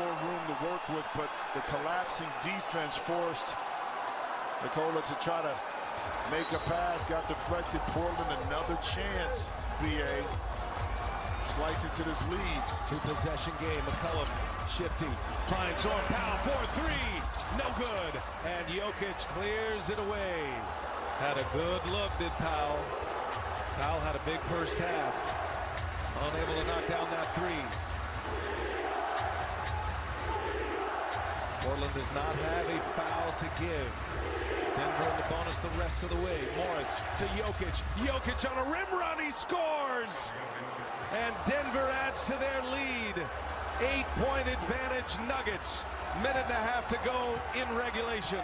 more room to work with, but the collapsing defense forced Nikola to try to make a pass, got deflected. Portland another chance. BA slice into this lead. Two-possession game. McCollum shifty, finds Norm Powell, 4-3, no good. And Jokic clears it away. Had a good look, did Powell. Powell had a big first half. Unable to knock down that three. Portland does not have a foul to give. Denver in the bonus the rest of the way. Morris to Jokic. Jokic on a rim run, he scores! And Denver adds to their lead. 8-point advantage Nuggets. Minute and a half to go in regulation.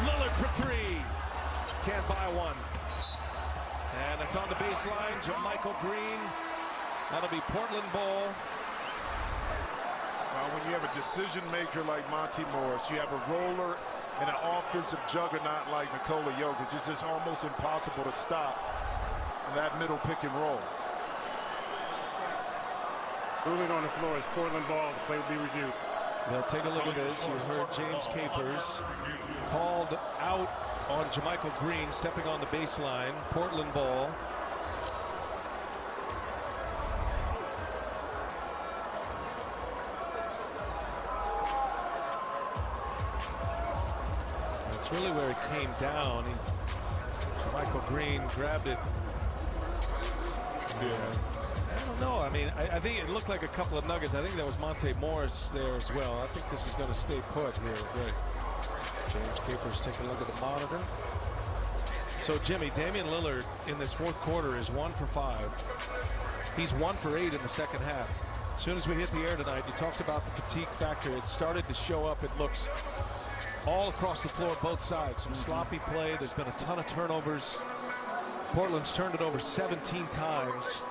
Lillard for three. Can't buy one. And it's on the baseline. JaMychal Green. That'll be Portland ball. Well, when you have a decision maker like Monte Morris, you have a roller and an offensive juggernaut like Nikola Jokic. It's just almost impossible to stop that middle pick and roll. Moving on the floor is Portland ball. The play will be reviewed. Now take a look at this. You heard James Capers called out on JaMychal Green stepping on the baseline. Portland ball. That's really where it came down. JaMychal Green grabbed it. Yeah. I don't know. I mean, I think it looked like a couple of Nuggets. I think there was Monte Morris there as well. I think this is going to stay put here. Right. James Capers taking a look at the monitor. So, Jimmy, Damian Lillard in this fourth quarter is 1 for 5. He's 1 for 8 in the second half. As soon as we hit the air tonight, you talked about the fatigue factor. It started to show up. It looks all across the floor, both sides. Some sloppy play. There's been a ton of turnovers. Portland's turned it over 17 times.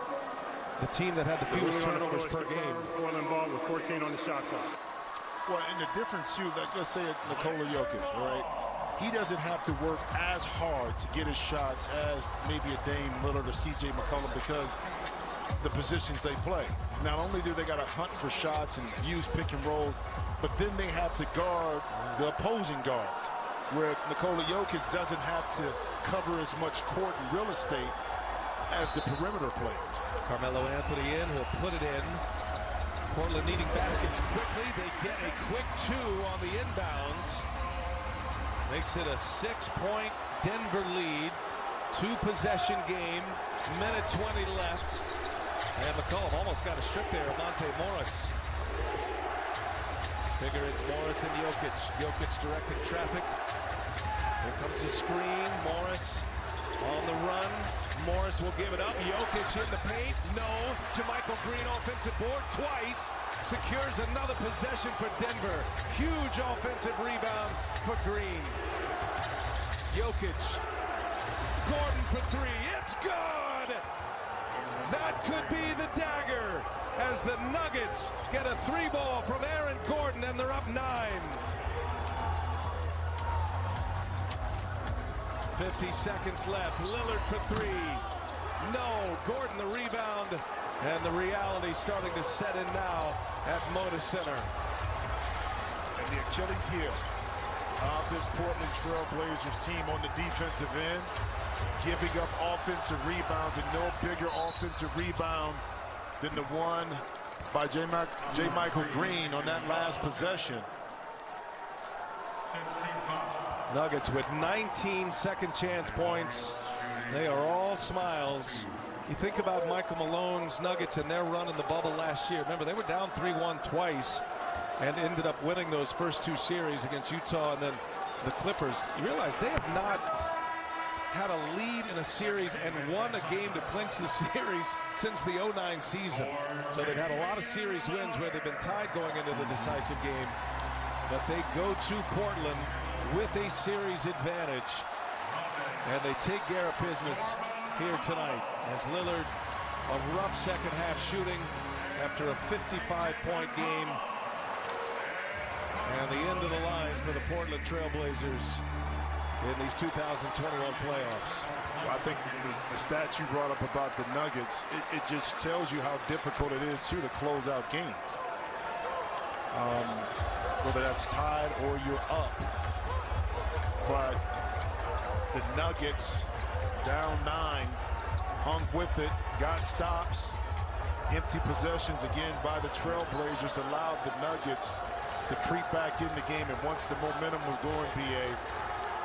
The team that had the fewest turnovers per game. Portland ball with 14 on the shot clock. Well, in the difference too, like let's say Nikola Jokic, right? He doesn't have to work as hard to get his shots as maybe a Dame Lillard or CJ McCollum because the positions they play. Not only do they got to hunt for shots and use pick and rolls, but then they have to guard the opposing guards, where Nikola Jokic doesn't have to cover as much court and real estate as the perimeter players. Carmelo Anthony in, he'll put it in. Portland needing baskets quickly. They get a quick 2 on the inbounds. Makes it a 6-point Denver lead. 2-possession game. Minute 20 left. And McCollum almost got a strip there of Monte Morris. Figure it's Morris and Jokic. Jokic directing traffic. Here comes a screen. Morris on the run. Morris will give it up. Jokic in the paint. No. JaMychal Green offensive board twice. Secures another possession for Denver. Huge offensive rebound for Green. Jokic. Gordon for 3. It's good! That could be the dagger as the Nuggets get a 3-ball from Aaron Gordon and they're up 9. 50 seconds left. Lillard for 3. No. Gordon the rebound. And the reality starting to set in now at Moda Center. And the Achilles heel of this Portland Trail Blazers team on the defensive end, giving up offensive rebounds, and no bigger offensive rebound than the one by JaMychal Green on that last possession. Nuggets with 19 second chance points. They are all smiles. You think about Michael Malone's Nuggets and their run in the bubble last year. Remember, they were down 3-1 twice and ended up winning those first 2 series against Utah and then the Clippers. You realize they have not had a lead in a series and won a game to clinch the series since the 09 season. So they've had a lot of series wins where they've been tied going into the decisive game. But they go to Portland with a series advantage, and they take care of business here tonight as Lillard, a rough second half shooting after a 55-point game, and the end of the line for the Portland Trail Blazers. in these 2021 playoffs. I think the stats you brought up about the Nuggets, it just tells you how difficult it is too to close out games. Whether that's tied or you're up. But the Nuggets down 9, hung with it, got stops. Empty possessions again by the Trailblazers allowed the Nuggets to creep back in the game. And once the momentum was going BA,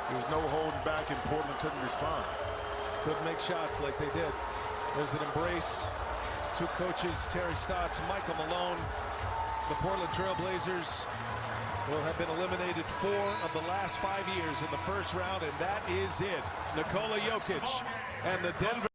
there was no holding back and Portland couldn't respond. Couldn't make shots like they did. There's an embrace. Two coaches, Terry Stotts, Michael Malone. The Portland Trailblazers will have been eliminated 4 of the last 5 years in the first round, and that is it. Nikola Jokic and the Denver